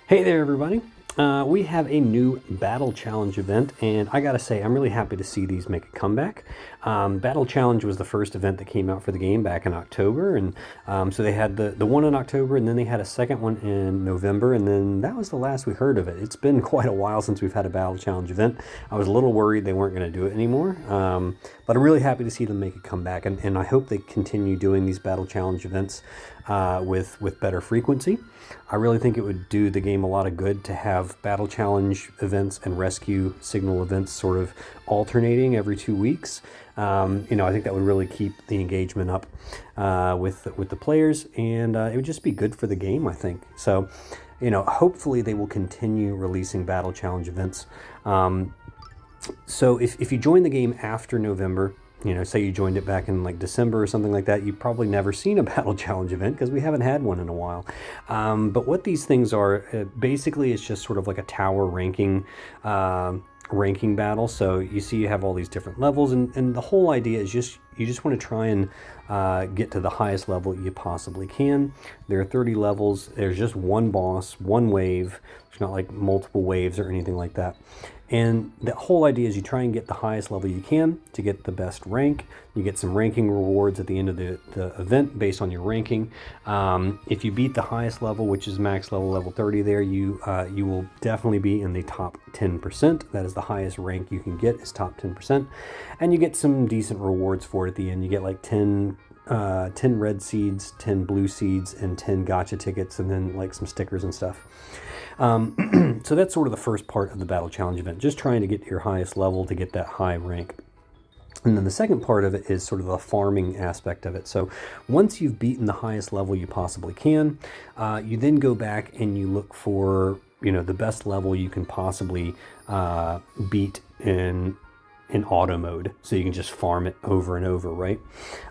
Hey there, everybody. We have a new Battle Challenge event, and I gotta say, I'm really happy to see these make a comeback. Battle Challenge was the first event that came out for the game back in October, and so they had the one in October, and then they had a second one in November, and then that was the last we heard of it. It's been quite a while since we've had a Battle Challenge event. I was a little worried they weren't going to do it anymore, but I'm really happy to see them make a comeback, and I hope they continue doing these Battle Challenge events with better frequency. I really think it would do the game a lot of good to have Battle Challenge events and Rescue Signal events sort of alternating every 2 weeks. I think that would really keep the engagement up with the players, and it would just be good for the game, I think. So, hopefully they will continue releasing Battle Challenge events. So if you join the game after November, say you joined it back in like December or something like that, you've probably never seen a Battle Challenge event because we haven't had one in a while. But what these things are, basically it's just sort of like a tower ranking battle. So you have all these different levels, and the whole idea is you just want to try and get to the highest level you possibly can. There are 30 levels. There's just one boss, one wave. There's not like multiple waves or anything like that. And the whole idea is you try and get the highest level you can to get the best rank. You get some ranking rewards at the end of the event based on your ranking. If you beat the highest level, which is max level 30 there, you will definitely be in the top 10%. That is the highest rank you can get, is top 10%. And you get some decent rewards for it at the end. You get like 10 red seeds, 10 blue seeds, and 10 gacha tickets, and then like some stickers and stuff. So that's sort of the first part of the Battle Challenge event, just trying to get to your highest level to get that high rank. And then the second part of it is sort of the farming aspect of it. So once you've beaten the highest level you possibly can, you then go back and you look for, the best level you can possibly beat in auto mode, so you can just farm it over and over, right?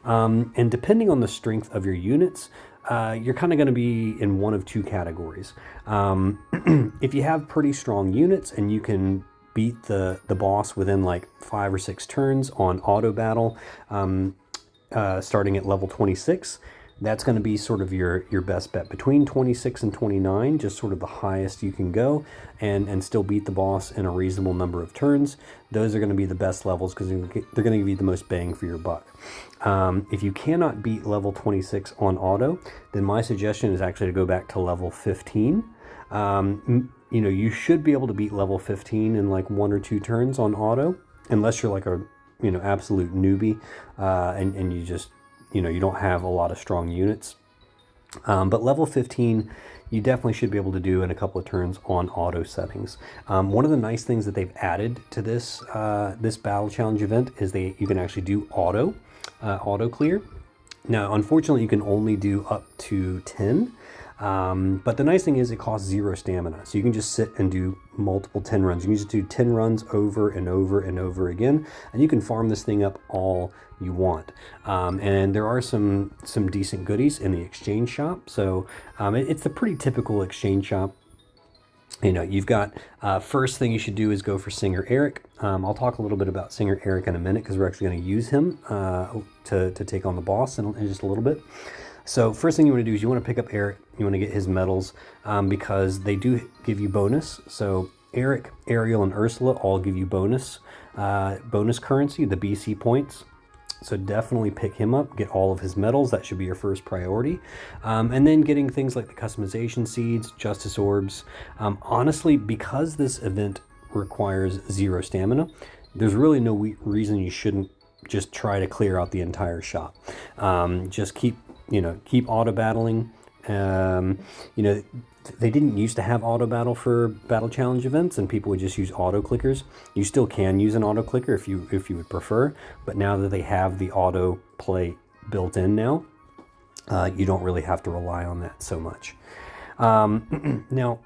And depending on the strength of your units, you're kind of going to be in one of two categories. If you have pretty strong units and you can beat the boss within like 5 or 6 turns on auto battle, starting at level 26, that's going to be sort of your best bet. Between 26 and 29, just sort of the highest you can go and still beat the boss in a reasonable number of turns. Those are going to be the best levels because they're going to give you the most bang for your buck. If you cannot beat level 26 on auto, then my suggestion is actually to go back to level 15. You should be able to beat level 15 in like 1 or 2 turns on auto, unless you're like a absolute newbie and you just you don't have a lot of strong units. But level 15, you definitely should be able to do in a couple of turns on auto settings. One of the nice things that they've added to this Battle Challenge event is you can actually do auto clear. Now, unfortunately, you can only do up to 10. But the nice thing is it costs 0 stamina. So you can just sit and do multiple 10 runs. You can just do 10 runs over and over and over again, and you can farm this thing up all you want. And there are some decent goodies in the exchange shop. So it's a pretty typical exchange shop. You've got, first thing you should do is go for Singer Eric. I'll talk a little bit about Singer Eric in a minute because we're actually going to use him to take on the boss in just a little bit. So first thing you want to do is you want to pick up Eric. You want to get his medals because they do give you bonus. So Eric, Ariel, and Ursula all give you bonus currency, the BC points. So definitely pick him up, get all of his medals. That should be your first priority. And then getting things like the customization seeds, justice orbs. Honestly, because this event requires 0 stamina, there's really no reason you shouldn't just try to clear out the entire shop. Just keep auto battling. They didn't used to have auto battle for Battle Challenge events, and people would just use auto clickers. You still can use an auto clicker if you would prefer, but now that they have the auto play built in now, you don't really have to rely on that so much. Now,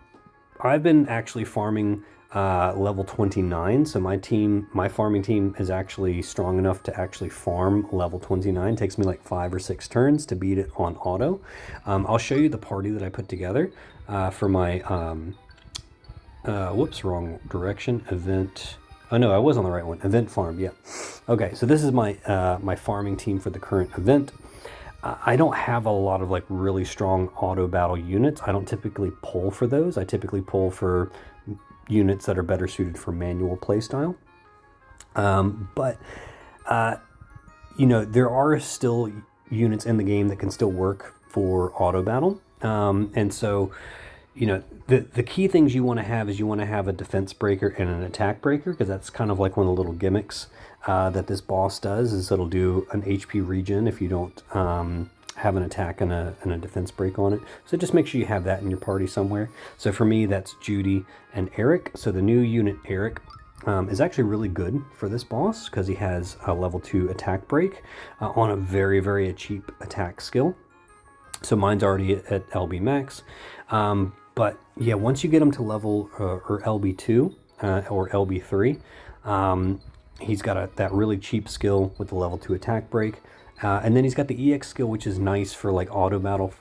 I've been actually farming level 29, so my farming team is actually strong enough to actually farm level 29. It takes me like 5 or 6 turns to beat it on auto. I'll show you the party that I put together for my whoops, wrong direction, event. Oh no, I was on the right one. Event farm, yeah. Okay, so this is my my farming team for the current event. I don't have a lot of like really strong auto battle units. I don't typically pull for those. I typically pull for units that are better suited for manual playstyle. But you know, there are still units in the game that can still work for auto battle. And so, you know, the key things you want to have is you want to have a defense breaker and an attack breaker, because that's kind of like one of the little gimmicks that this boss does, is it'll do an HP regen if you don't have an attack and a defense break on it. So just make sure you have that in your party somewhere. So for me, that's Judy and Eric. So the new unit, Eric, is actually really good for this boss because he has a level 2 attack break on a very, very cheap attack skill. So mine's already at LB max. But yeah, once you get him to level or LB2 or LB3, he's got that really cheap skill with the level 2 attack break. And then he's got the EX skill, which is nice for like auto battle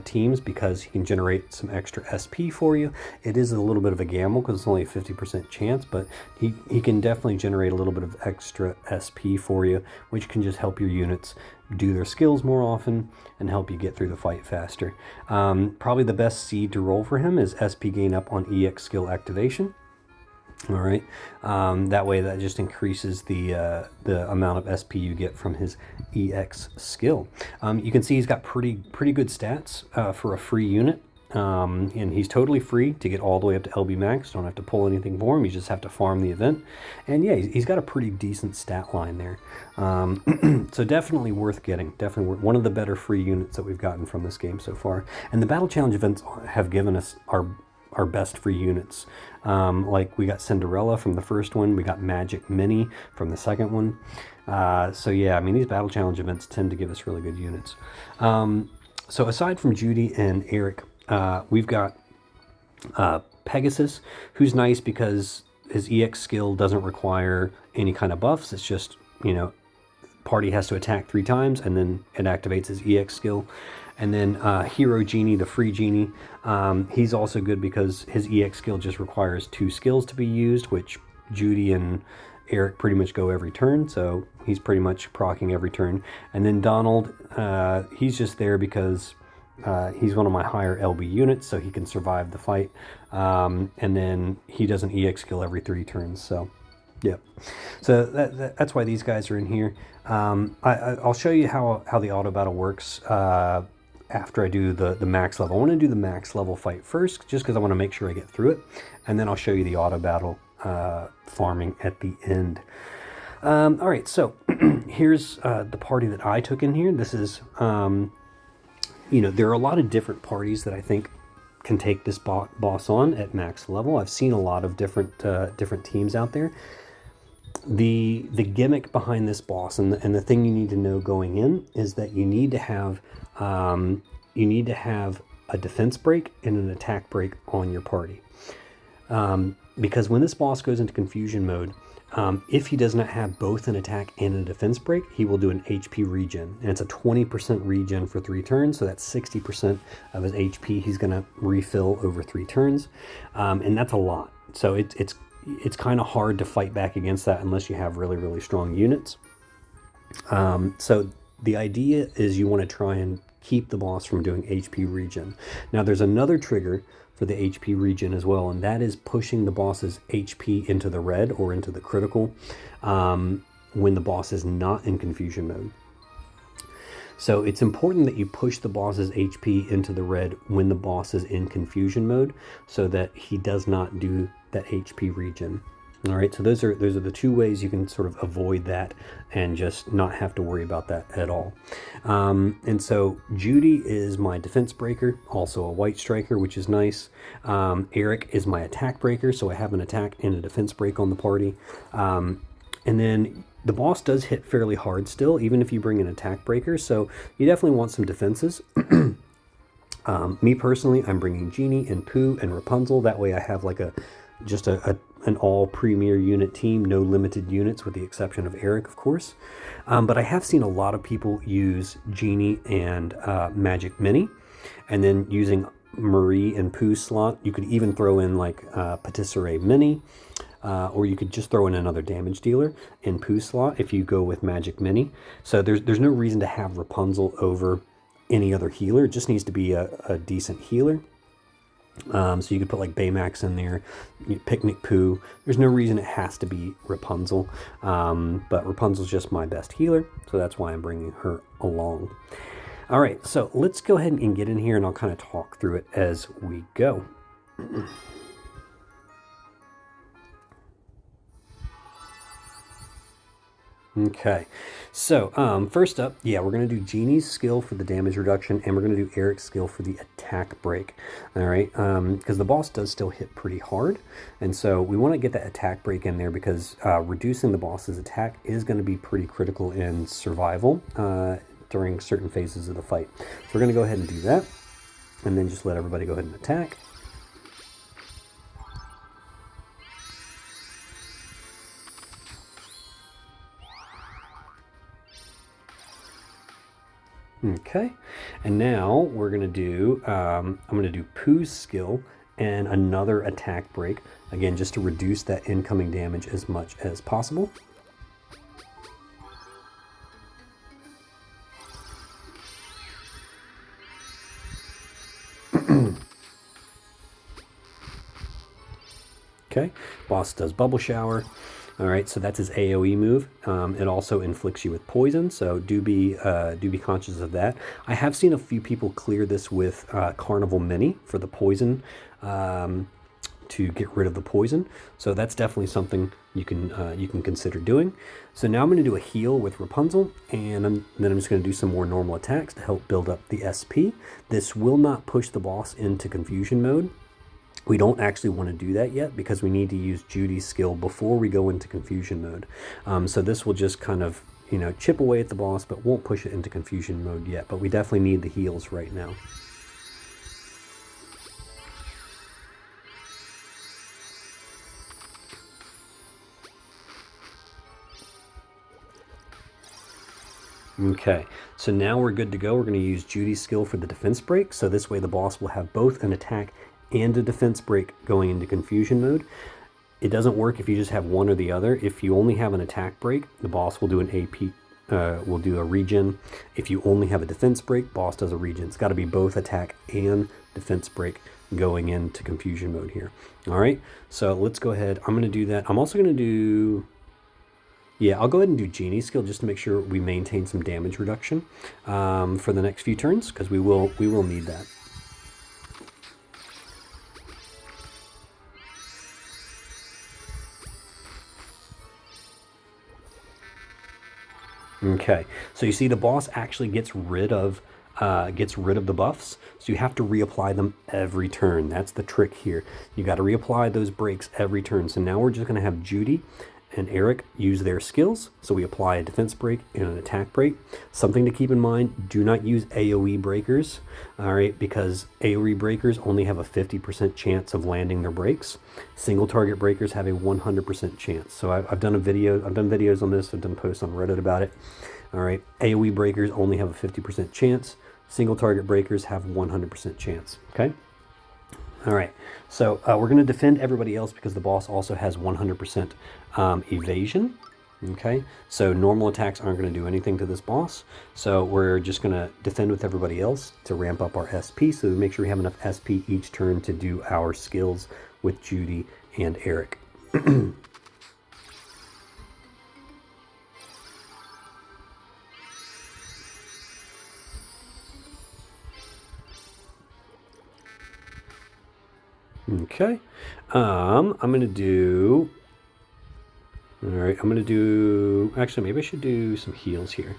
teams because he can generate some extra SP for you. It is a little bit of a gamble because it's only a 50% chance, but he can definitely generate a little bit of extra SP for you, which can just help your units do their skills more often and help you get through the fight faster. Probably the best seed to roll for him is SP gain up on EX skill activation. All right, that way that just increases the amount of SP you get from his EX skill. You can see he's got pretty good stats for a free unit, and he's totally free to get all the way up to LB max. Don't have to pull anything for him. You just have to farm the event, and yeah, he's got a pretty decent stat line there. So definitely worth getting. Definitely one of the better free units that we've gotten from this game so far. And the Battle Challenge events have given us our best free units. Like we got Cinderella from the first one, we got Magic Mini from the second one. So yeah, I mean, these Battle Challenge events tend to give us really good units. So aside from Judy and Eric, we've got Pegasus, who's nice because his EX skill doesn't require any kind of buffs. It's just, you know, party has to attack 3 times and then it activates his EX skill. And then Hero Genie, the free genie, he's also good because his EX skill just requires 2 skills to be used, which Judy and Eric pretty much go every turn, so he's pretty much proccing every turn. And then Donald, he's just there because he's one of my higher LB units, so he can survive the fight. And then he does an EX skill every 3 turns, so yeah. So that's why these guys are in here. I'll show you how the auto battle works after I do the max level. I want to do the max level fight first, just because I want to make sure I get through it, and then I'll show you the auto battle farming at the end. All right, so here's the party that I took in here. This is, you know, there are a lot of different parties that I think can take this boss on at max level. I've seen a lot of different teams out there. The gimmick behind this boss and the thing you need to know going in is that you need to have a defense break and an attack break on your party, because when this boss goes into confusion mode, if he does not have both an attack and a defense break, he will do an HP regen, and it's a 20% regen for 3 turns, so that's 60% of his HP he's going to refill over 3 turns, and that's a lot. So it's kind of hard to fight back against that unless you have really, really strong units. So the idea is you want to try and keep the boss from doing HP regen. Now there's another trigger for the HP regen as well, and that is pushing the boss's HP into the red or into the critical when the boss is not in confusion mode. So it's important that you push the boss's HP into the red when the boss is in confusion mode so that he does not do that HP regen. All right, so those are the 2 ways you can sort of avoid that and just not have to worry about that at all. And so Judy is my defense breaker, also a white striker, which is nice. Eric is my attack breaker, so I have an attack and a defense break on the party. And then the boss does hit fairly hard still, even if you bring an attack breaker, so you definitely want some defenses. Me personally, I'm bringing Genie and Pooh and Rapunzel. That way I have like just an all premier unit team, no limited units with the exception of Eric, of course. But I have seen a lot of people use Genie and Magic Mini, and then using Marie and Pooh slot. You could even throw in like Patisserie Mini. or you could just throw in another damage dealer in Pooh slot if you go with Magic Mini. So there's no reason to have Rapunzel over any other healer. It just needs to be a decent healer. So you could put like Baymax in there, Picnic Pooh. There's no reason it has to be Rapunzel, but Rapunzel's just my best healer, so that's why I'm bringing her along. All right, so let's go ahead and get in here, and I'll kind of talk through it as we go. Okay, so first up, yeah, we're going to do Genie's skill for the damage reduction, and we're going to do Eric's skill for the attack break. All right, because the boss does still hit pretty hard, and so we want to get that attack break in there because reducing the boss's attack is going to be pretty critical in survival during certain phases of the fight. So we're going to go ahead and do that, and then just let everybody go ahead and attack. Okay, and now we're gonna do, I'm gonna do Pooh's skill and another attack break, again, just to reduce that incoming damage as much as possible. Okay, boss does Bubble Shower. All right, so that's his AoE move. It also inflicts you with poison, so do be conscious of that. I have seen a few people clear this with Carnival Mini for the poison, to get rid of the poison. So that's definitely something you can consider doing. So now I'm going to do a heal with Rapunzel, and then I'm just going to do some more normal attacks to help build up the SP. This will not push the boss into confusion mode. We don't actually want to do that yet because we need to use Judy's skill before we go into confusion mode. So this will just kind of, chip away at the boss, but won't push it into confusion mode yet. But we definitely need the heals right now. Okay, so now we're good to go. We're going to use Judy's skill for the defense break. So this way the boss will have both an attack and a defense break going into confusion mode. It doesn't work if you just have one or the other. If you only have an attack break, the boss will do an AP, will do a regen. If you only have a defense break, boss does a regen. It's got to be both attack and defense break going into confusion mode here. All right, so let's go ahead. I'm going to do that. I'm also going to do, yeah, I'll go ahead and do Genie's skill just to make sure we maintain some damage reduction for the next few turns, because we will need that. Okay, so you see the boss actually gets rid of the buffs, so you have to reapply them every turn. That's the trick here. You got to reapply those breaks every turn. So now we're just going to have Judy and Eric use their skills. So we apply a defense break and an attack break. Something to keep in mind, do not use AoE breakers, all right, because AoE breakers only have a 50% chance of landing their breaks. Single target breakers have a 100% chance. So I've done videos on this, I've done posts on Reddit about it. All right, AoE breakers only have a 50% chance. Single target breakers have 100% chance, okay? All right, so we're going to defend everybody else because the boss also has 100% evasion. Okay, so normal attacks aren't going to do anything to this boss. So we're just going to defend with everybody else to ramp up our SP. So we make sure we have enough SP each turn to do our skills with Judy and Eric. Okay, I'm gonna do, all right, I'm gonna do, actually maybe I should do some heals here.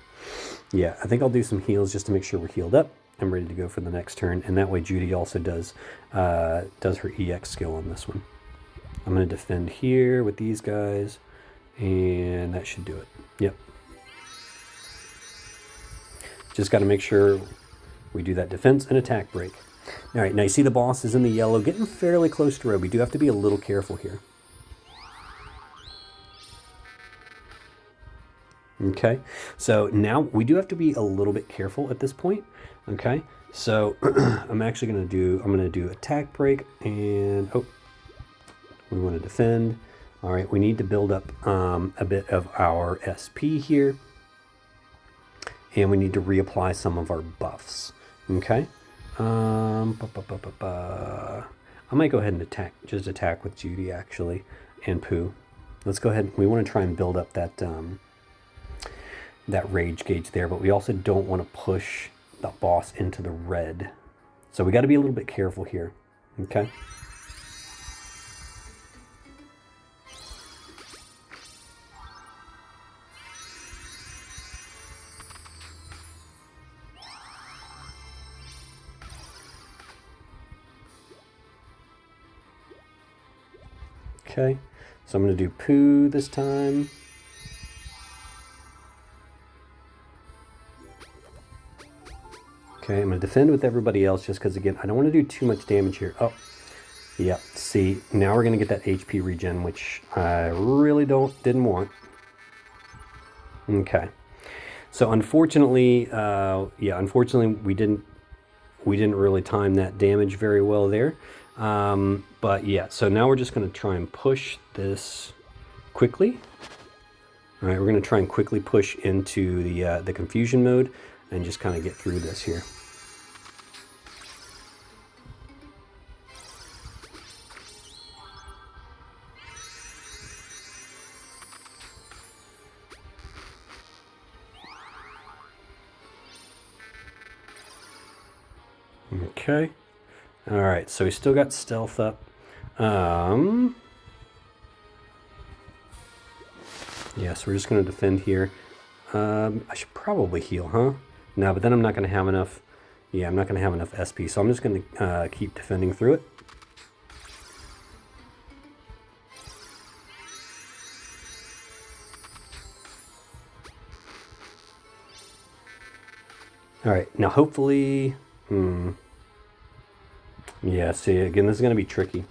Yeah, I think I'll do some heals just to make sure we're healed up. I'm ready to go for the next turn, and that way Judy also does her EX skill on this one. I'm gonna defend here with these guys, and that should do it. Yep. Just gotta make sure we do that defense and attack break. All right, now you see the boss is in the yellow, getting fairly close to red. We do have to be a little careful here. Okay, so now we do have to be a little bit careful at this point. Okay, so I'm gonna do attack break, and oh, we want to defend. All right, we need to build up a bit of our SP here. And we need to reapply some of our buffs. Okay. I might go ahead and attack with Judy actually, and Pooh. Let's go ahead. We want to try and build up that that rage gauge there, but we also don't want to push the boss into the red. So we got to be a little bit careful here. Okay. Okay, so I'm going to do Pooh this time. Okay, I'm going to defend with everybody else just because, again, I don't want to do too much damage here. Oh, yeah, see, now we're going to get that HP regen, which I really didn't want. Okay, so unfortunately, unfortunately we didn't really time that damage very well there. But yeah, so now we're just going to try and push this quickly. All right, we're going to try and quickly push into the confusion mode and just kind of get through this here. Okay. All right, so we still got stealth up. Yeah, so we're just going to defend here. I should probably heal, huh? No, but then I'm not going to have enough. Yeah, I'm not going to have enough SP, so I'm just going to keep defending through it. All right, now hopefully... Yeah, see, again, this is going to be tricky.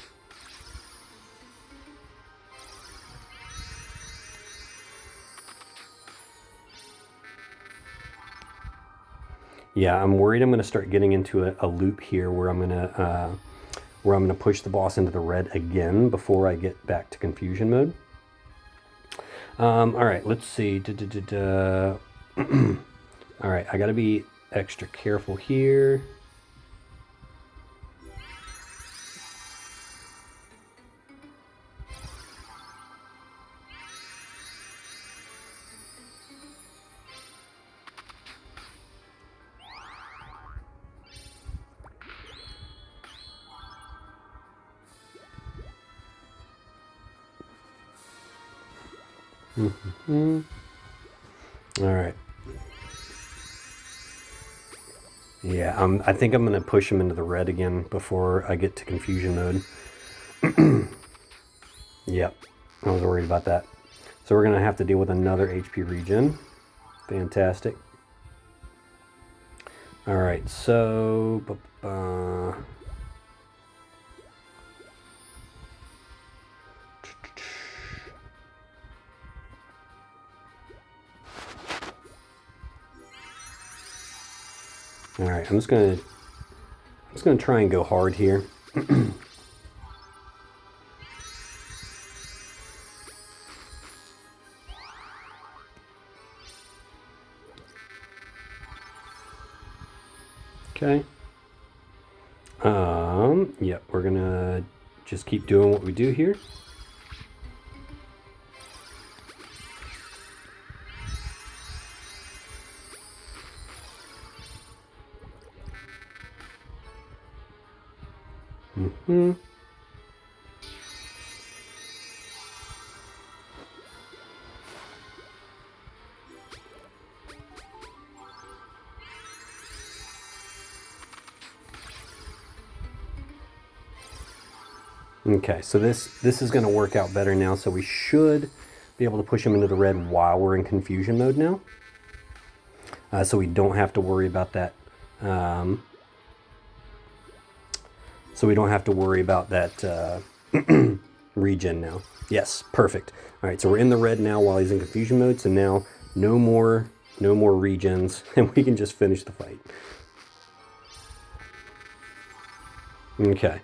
Yeah, I'm worried I'm going to start getting into a loop here where I'm going to push the boss into the red again before I get back to confusion mode. All right, let's see. All right, I got to be extra careful here. All right. Yeah, I think I'm going to push him into the red again before I get to confusion mode. Yep, I was worried about that. So we're going to have to deal with another HP regen. Fantastic. All right, so... All right, I'm just gonna try and go hard here. Okay. Yep, we're gonna just keep doing what we do here. Okay, so this is going to work out better now, so we should be able to push him into the red while we're in confusion mode now. So we don't have to worry about that. Regen now. Yes, perfect. All right, so we're in the red now while he's in confusion mode, so now no more regens, and we can just finish the fight. Okay.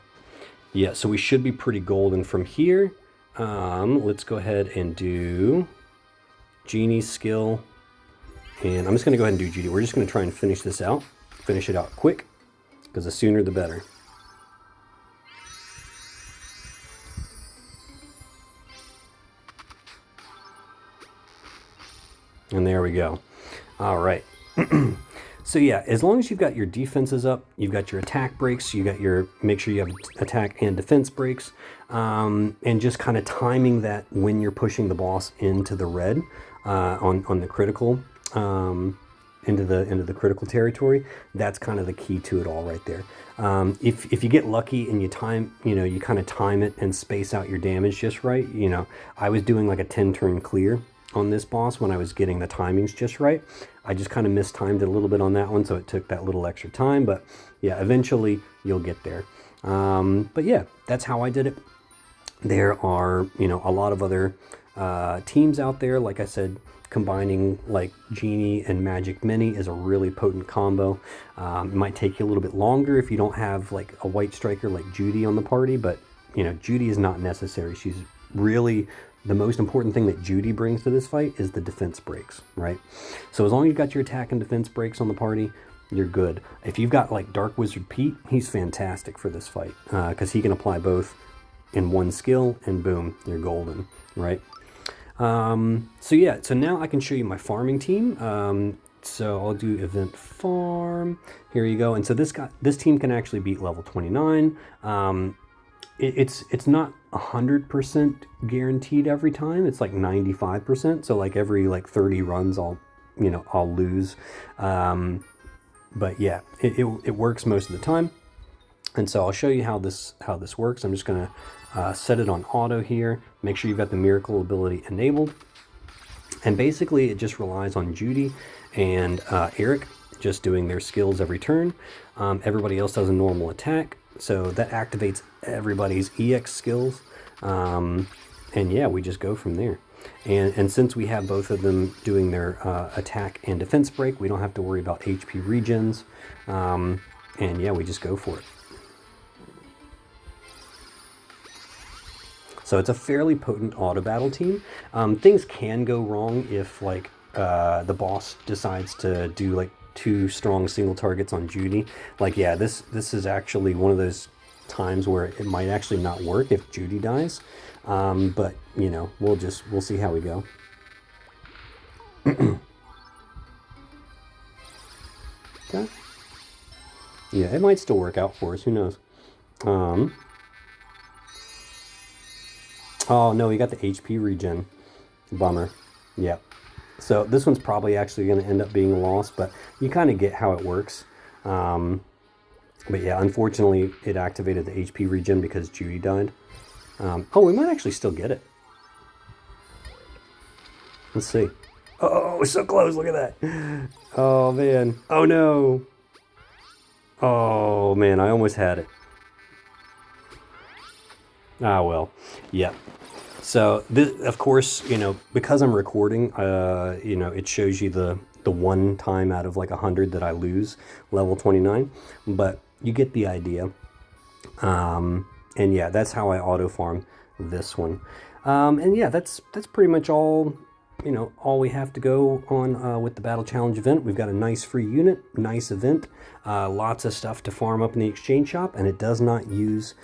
Yeah, so we should be pretty golden from here. Let's go ahead and do Genie's skill. And I'm just going to go ahead and do Judy. We're just going to try and finish this out. Finish it out quick, because the sooner the better. And there we go. All right. So yeah, as long as you've got your defenses up, you've got your attack breaks, you got your, make sure you have attack and defense breaks, and just kind of timing that when you're pushing the boss into the red, on the critical, into the critical territory. That's kind of the key to it all right there. If you get lucky and you kind of time it and space out your damage just right, I was doing like a 10 turn clear on this boss when I was getting the timings just right. I just kind of mistimed it a little bit on that one, so it took that little extra time, but yeah, eventually you'll get there. But yeah, that's how I did it. There are, a lot of other teams out there. Like I said, combining like Genie and Magic Mini is a really potent combo. It might take you a little bit longer if you don't have like a white striker like Judy on the party, but Judy is not necessary. She's really the most important thing that Judy brings to this fight is the defense breaks, right? So as long as you've got your attack and defense breaks on the party, you're good. If you've got like Dark Wizard Pete, he's fantastic for this fight, because he can apply both in one skill and boom, you're golden, right? So yeah, so now I can show you my farming team. So I'll do event farm. Here you go. And so this team can actually beat level 29. It's not 100% guaranteed every time. It's like 95%. So like every like 30 runs, I'll lose. But yeah, it works most of the time. And so I'll show you how this works. I'm just gonna set it on auto here. Make sure you've got the miracle ability enabled. And basically it just relies on Judy and Eric just doing their skills every turn. Everybody else does a normal attack. So that activates everybody's EX skills. And yeah, we just go from there. And since we have both of them doing their attack and defense break, we don't have to worry about HP regens. And yeah, we just go for it. So it's a fairly potent auto battle team. Things can go wrong if like the boss decides to do like 2 strong single targets on Judy. Like yeah, this is actually one of those times where it might actually not work if Judy dies. But we'll see how we go. Okay. Yeah, it might still work out for us. Who knows? Oh no, we got the HP regen. Bummer. Yep. So this one's probably actually going to end up being a loss, but you kind of get how it works. But yeah, unfortunately, it activated the HP regen because Judy died. Oh, we might actually still get it. Let's see. Oh, we're so close. Look at that. Oh, man. Oh, no. Oh, man, I almost had it. Ah, well. Yep. So, this, of course, because I'm recording, it shows you the one time out of like 100 that I lose level 29. But you get the idea. And yeah, that's how I auto farm this one. And yeah, that's pretty much all, all we have to go on with the Battle Challenge event. We've got a nice free unit, nice event, lots of stuff to farm up in the exchange shop, and it does not use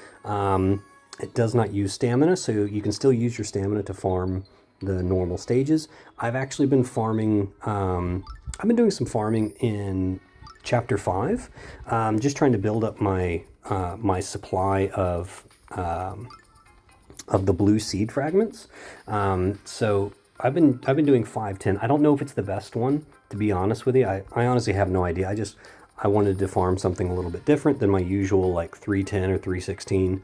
stamina, so you can still use your stamina to farm the normal stages. I've actually been farming, I've been doing some farming in Chapter 5, just trying to build up my my supply of the blue seed fragments. So I've been doing 510. I don't know if it's the best one, to be honest with you. I honestly have no idea. I wanted to farm something a little bit different than my usual like 310 or 316.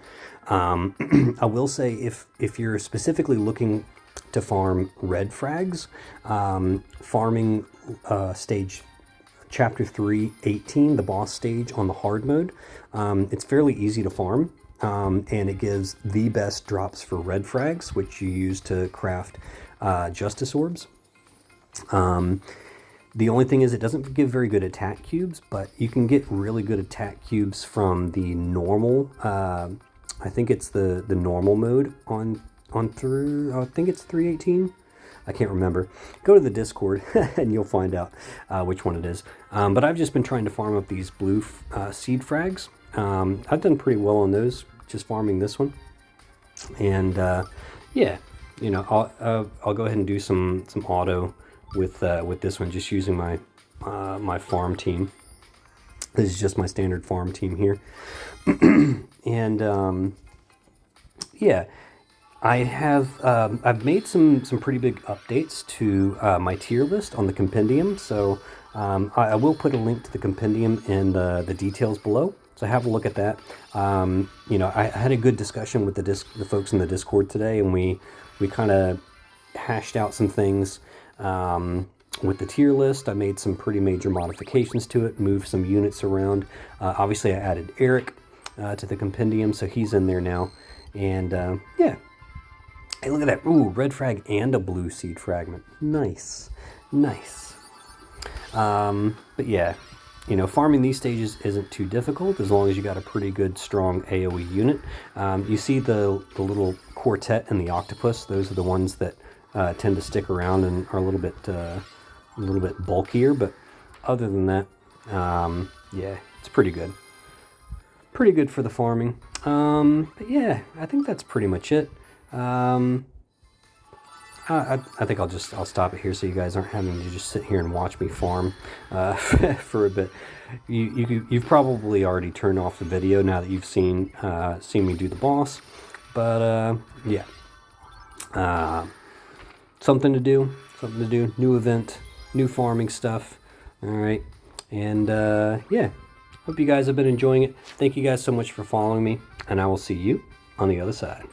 I will say if you're specifically looking to farm red frags, farming stage Chapter 3, 18, the boss stage on the hard mode, it's fairly easy to farm, and it gives the best drops for red frags, which you use to craft Justice Orbs. The only thing is it doesn't give very good attack cubes, but you can get really good attack cubes from the normal, I think it's the normal mode on through, I think it's 318. I can't remember. Go to the Discord and you'll find out which one it is. But I've just been trying to farm up these blue seed frags. I've done pretty well on those, just farming this one. And yeah, you know, I'll go ahead and do some auto with this one, just using my my farm team. This is just my standard farm team here. And yeah, I have I've made some pretty big updates to my tier list on the compendium. So I will put a link to the compendium in the details below. So have a look at that. You know, I had a good discussion with the folks in the Discord today, and we kind of hashed out some things with the tier list. I made some pretty major modifications to it, moved some units around. Obviously, I added Eric to the compendium, so he's in there now. And yeah, hey, look at that! Ooh, red frag and a blue seed fragment. Nice, nice. But yeah, you know, farming these stages isn't too difficult as long as you got a pretty good, strong AoE unit. You see the little quartet and the octopus; those are the ones that tend to stick around and are a little bit bulkier. But other than that, yeah, it's pretty good. Pretty good for the farming. But yeah, I think that's pretty much it. I think I'll stop it here so you guys aren't having to just sit here and watch me farm for a bit. You've probably already turned off the video now that you've seen me do the boss. But yeah, something to do. New event, new farming stuff. All right, and yeah. Hope you guys have been enjoying it. Thank you guys so much for following me, and I will see you on the other side.